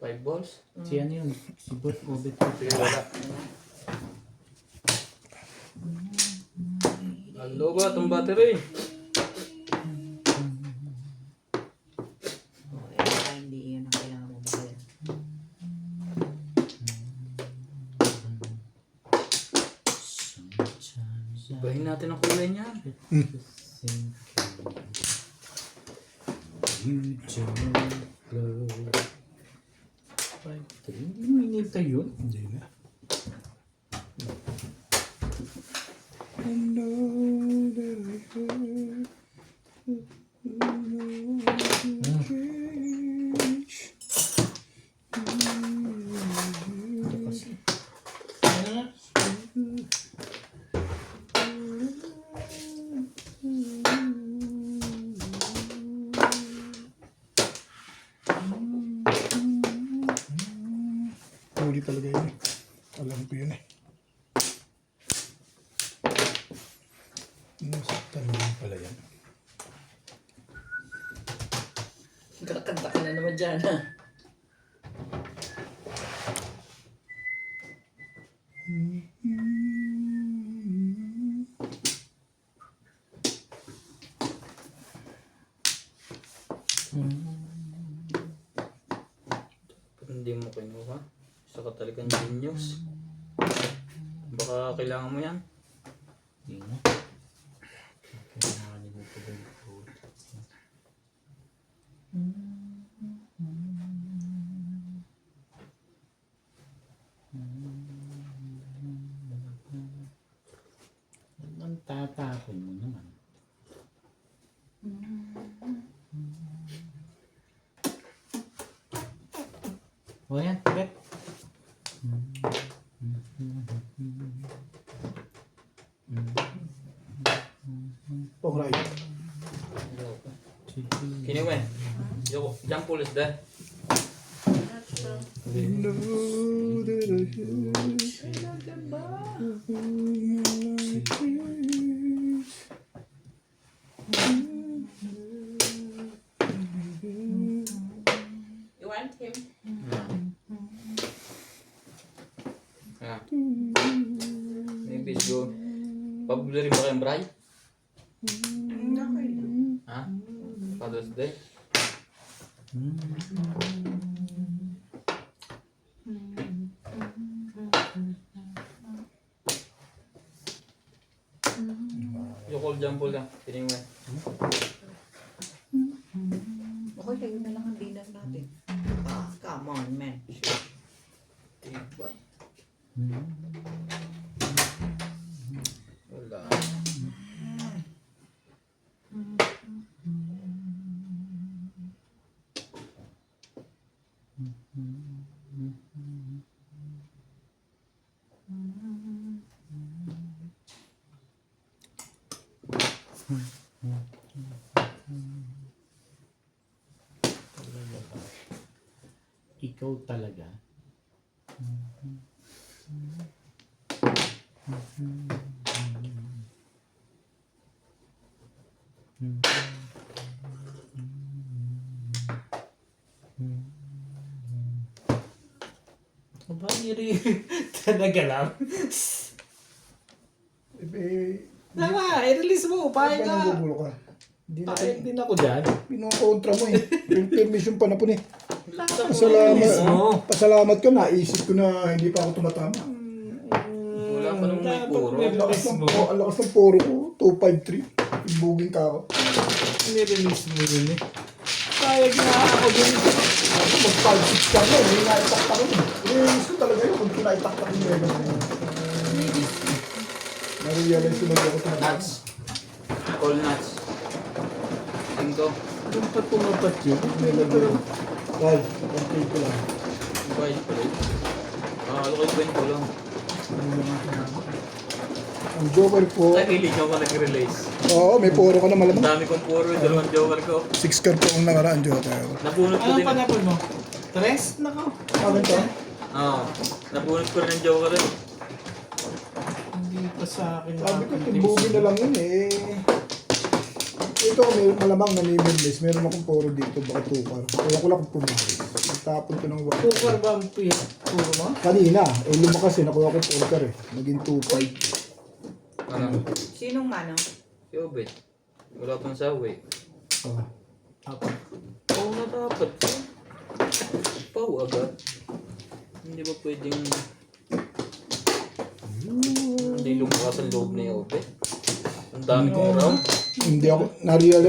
[SPEAKER 1] 5 balls?
[SPEAKER 3] Si ano yun? Si Bot Obit.
[SPEAKER 1] Sige, wala. Hello ba itong battery?
[SPEAKER 5] Hindi yun ang kailangan mo bayan.
[SPEAKER 1] Ibahin natin ang kulay niya.
[SPEAKER 3] You don't glow. 5-3. Hindi mo inintay yun?
[SPEAKER 2] Hindi na. I know that I hurt. Huli talaga yun eh. Alam ko yun eh. Nasaktan mo pala yan.
[SPEAKER 5] Kakanta ka na naman dyan ha.
[SPEAKER 1] Hindi mo kinuha. Isa ka talagang genius. Baka kailangan mo yan.
[SPEAKER 3] Hindi na. Kailangan mo po ba yung food? Ang tatapon mo naman. O yan, bet.
[SPEAKER 2] Alright.
[SPEAKER 1] Kiniwe. Yo, jump pull is there.
[SPEAKER 2] I know that I hurt.
[SPEAKER 5] You want him?
[SPEAKER 1] Ah. Maybe it's go. Pabuli rin ba kayong Bray?
[SPEAKER 5] Okay lang.
[SPEAKER 1] Ha? Father's Day? Yung call jump pull ka. Kiniwe.
[SPEAKER 5] Okay, kayo na lang ang dinner natin. Ah, come on, man.
[SPEAKER 1] Tibay. Wala.
[SPEAKER 3] Ikaw talaga. Aba, Iri. Talaga lang.
[SPEAKER 2] Eh,
[SPEAKER 3] Tama, i-release mo. Pahing
[SPEAKER 2] Paano
[SPEAKER 3] ka.
[SPEAKER 2] nagugulo ka? Hindi na
[SPEAKER 3] Pahing din ako dyan.
[SPEAKER 2] Pinukontra mo eh. Yung permission pa na po eh.
[SPEAKER 3] I-release mo.
[SPEAKER 2] Pasalamat ka, naisip ko na hindi pa ako tumatama.
[SPEAKER 1] Wala pa nung mic puro.
[SPEAKER 2] Ang lakas ng poro ko. 253. Ibugin ka ako.
[SPEAKER 3] Nirelease mo yun eh. Sayag na ako dun.
[SPEAKER 2] Mag-5-6 ka na. Hindi nga itaktak ko. Release ko talaga yun. Kung kinaitaktak ko yun. Narealize ko na ako sa
[SPEAKER 1] Nuts. Call nuts. Tingko.
[SPEAKER 3] Doon pa tumapat yun.
[SPEAKER 2] Ay, complete ko lang.
[SPEAKER 1] Bye. Lukay ko yun ko lang.
[SPEAKER 2] Ang joker ko.
[SPEAKER 1] Ay, hindi ko nag-release.
[SPEAKER 2] Oo, may poro ka na
[SPEAKER 1] Ang
[SPEAKER 2] malamang.
[SPEAKER 1] dami kong puro yung dalawang joker ko.
[SPEAKER 2] 6 card po ang nakaraan joker.
[SPEAKER 1] Nabunot ko
[SPEAKER 3] Anong
[SPEAKER 1] din.
[SPEAKER 3] panapon mo? Tres? Nako.
[SPEAKER 2] Akin to?
[SPEAKER 1] Oo. Nabunot ko rin yung joker rin.
[SPEAKER 3] Hindi pa sa akin.
[SPEAKER 2] Sabi ko, timbugin na lang yun eh. Ito, may malamang nanimidless. Meron akong poro dito, baka tukar. Kaya ko lang kung pumaris. Itapon ko ng wala.
[SPEAKER 3] Tukar ba ang puro mo?
[SPEAKER 2] Kanina, lumakas eh, nakuha ko tukar eh. Naging 2-5.
[SPEAKER 1] Ano?
[SPEAKER 5] Sinong manong?
[SPEAKER 1] Si Obet. Wala pang sawi.
[SPEAKER 2] Oh.
[SPEAKER 1] Oo na dapat. Pau agad. Hindi ba pwedeng... Hindi lumakas ang loob ni Obet. Ang dami kong round.
[SPEAKER 2] Hindi ako,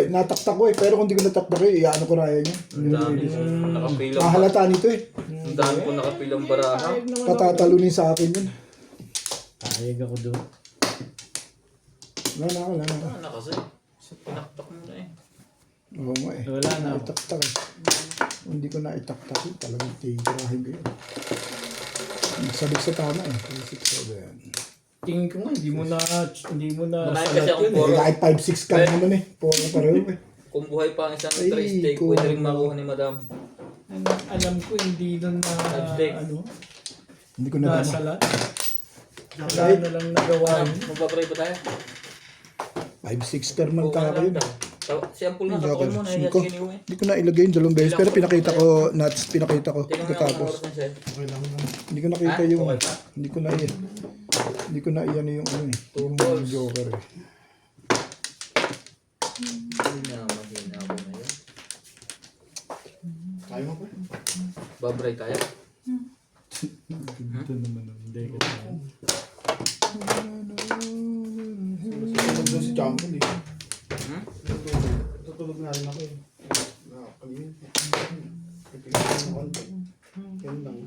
[SPEAKER 2] nataktak ko eh. Pero kung hindi ko nataktak ko eh, iyaano ko raya niya.
[SPEAKER 1] Ang dami kong nakapilang...
[SPEAKER 2] Mahalata nito eh.
[SPEAKER 1] Ang dami kong nakapilang baraha.
[SPEAKER 2] Patatalunin sa akin yun.
[SPEAKER 3] Ayag ako doon.
[SPEAKER 2] Wala na.
[SPEAKER 1] Ano kasi? Pinaktak mo na eh.
[SPEAKER 2] Oo nga eh.
[SPEAKER 3] Wala na.
[SPEAKER 2] Itaktak eh. Hindi ko na itaktak eh. Talagang tigirahin ko yun. Sabik sa tama eh. 3-6-7.
[SPEAKER 3] Tingin ko nga, hindi mo na
[SPEAKER 1] Marami kasi akong
[SPEAKER 3] yun
[SPEAKER 1] puro.
[SPEAKER 2] Eh, kahit 5-6 ka naman eh. Puro pareho eh.
[SPEAKER 1] Kung buhay pa ang isang
[SPEAKER 2] Ay,
[SPEAKER 1] tray steak,
[SPEAKER 2] ko-
[SPEAKER 1] pwede rin makuha ni Madam.
[SPEAKER 3] Alam ko, hindi nun na,
[SPEAKER 1] Subject.
[SPEAKER 2] Hindi ko na
[SPEAKER 3] nasalat. Wala na lang nagawa yun.
[SPEAKER 1] Magpapray ba tayo?
[SPEAKER 2] 5-6 ka naman
[SPEAKER 1] Oo,
[SPEAKER 2] ka yun.
[SPEAKER 1] Si Ampul nga,
[SPEAKER 2] Joker.
[SPEAKER 1] kakol mo na.
[SPEAKER 2] Cinco.
[SPEAKER 1] Hindi ko eh.
[SPEAKER 2] Hindi ko na ilagay yung dalawang beses. Pero pinakita ko, nuts, pinakita ko.
[SPEAKER 1] Tingnan mo yung
[SPEAKER 2] Pagkatapos.
[SPEAKER 1] oras ng set.
[SPEAKER 2] Hindi ko nakita
[SPEAKER 1] Ah,
[SPEAKER 2] yung,
[SPEAKER 1] okay pa?
[SPEAKER 2] hindi ko na iyan. Hindi ko na iyan yung ano eh.
[SPEAKER 1] Two
[SPEAKER 2] Yung
[SPEAKER 1] balls.
[SPEAKER 2] joker eh.
[SPEAKER 1] Mahina ako na yun.
[SPEAKER 4] Kaya mo ba?
[SPEAKER 1] Babray tayo.
[SPEAKER 3] Ito naman ang deka tayo.
[SPEAKER 4] Susunod doon si Jumble eh.
[SPEAKER 1] Hmm?
[SPEAKER 4] Tutulog na rin ako eh. Nakakalimutan. Pipigil ko ng konti. Yan lang.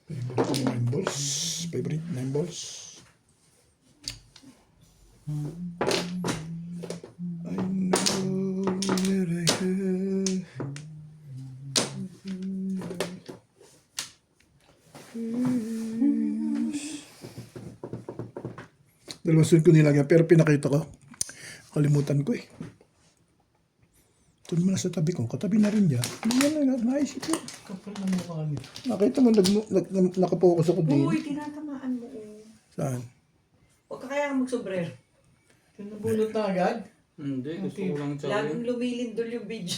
[SPEAKER 2] Favorite 9 balls. Favorite 9 balls. I know that I have. Dalawang sunod ko nilagyan pero pinakita ko. Kalimutan ko eh. Ito naman sa tabi ko. Katabi na rin niya. Hindi na naisip ko.
[SPEAKER 3] Kapal na mukha niya.
[SPEAKER 2] Nakita mo, nakapokus ako din.
[SPEAKER 5] Uy, tinatamaan mo.
[SPEAKER 2] Saan?
[SPEAKER 5] Huwag ka kaya magsobrero.
[SPEAKER 3] Tinabulot na agad?
[SPEAKER 1] Hindi, gusto ko lang
[SPEAKER 5] Laging
[SPEAKER 1] tsawin.
[SPEAKER 5] lumilindol yung video.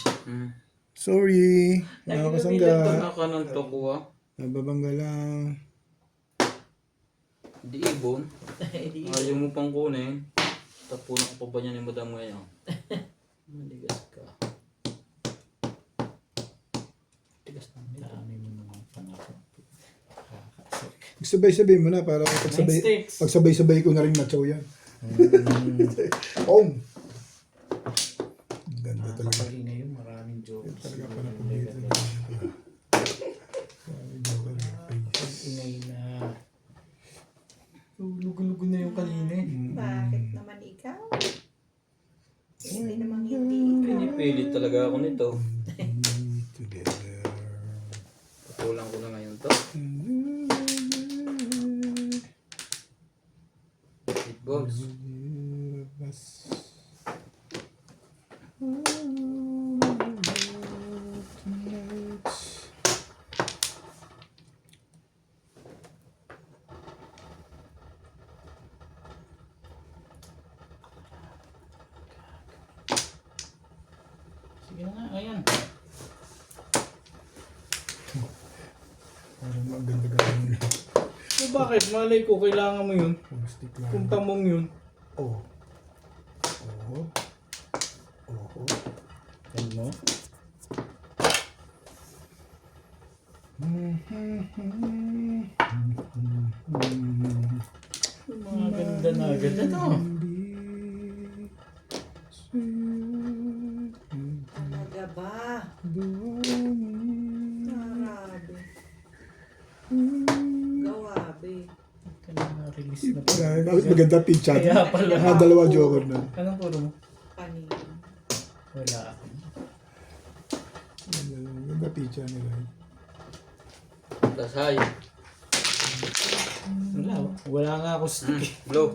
[SPEAKER 2] Sorry.
[SPEAKER 5] Lagi
[SPEAKER 2] Nakakasangga.
[SPEAKER 1] Nakanan to ko ah.
[SPEAKER 2] Nababangga lang.
[SPEAKER 1] Di ibon.
[SPEAKER 5] Hindi.
[SPEAKER 1] Ayaw mo pang kunin. Tapunan ko pa ba niya ni Madam ngayon? Maligas ka. Tigas na.
[SPEAKER 3] Dami mo naman panakot.
[SPEAKER 2] Sabay-sabay mo na para
[SPEAKER 3] Nine-sticks.
[SPEAKER 2] pagsabay-sabay ko na rin matchaw yan. Om! Ganda talaga.
[SPEAKER 3] Kapag ngayon, maraming jokes.
[SPEAKER 2] Talaga pala pumili.
[SPEAKER 3] Ingay na. Lugo-lugo na yung kanina eh.
[SPEAKER 5] Bakit naman ikaw? Hindi naman hindi.
[SPEAKER 1] Pinipilit talaga ako nito.
[SPEAKER 2] Together.
[SPEAKER 1] Patulang ko na ngayon to. 8 balls.
[SPEAKER 3] Sige na nga, ayan.
[SPEAKER 2] Parang maganda-ganda.
[SPEAKER 3] So bakit? Malay ko, kailangan mo yun.
[SPEAKER 2] Stick lang.
[SPEAKER 3] Kung tamong yun.
[SPEAKER 2] Oh. Oh. Oh.
[SPEAKER 3] Yan mo? Yung mga ganda na agad. Ano?
[SPEAKER 5] Talaga ba? Grabe. Gawabe.
[SPEAKER 3] Ito na na-release na po.
[SPEAKER 2] Bakit maganda picture?
[SPEAKER 3] Kaya pala.
[SPEAKER 2] Dalawa joker na.
[SPEAKER 3] Anong puro mo?
[SPEAKER 5] Panin.
[SPEAKER 3] Wala.
[SPEAKER 2] Maganda picture nila.
[SPEAKER 1] Dasay.
[SPEAKER 3] Wala. Wala nga ako stick.
[SPEAKER 1] Blow.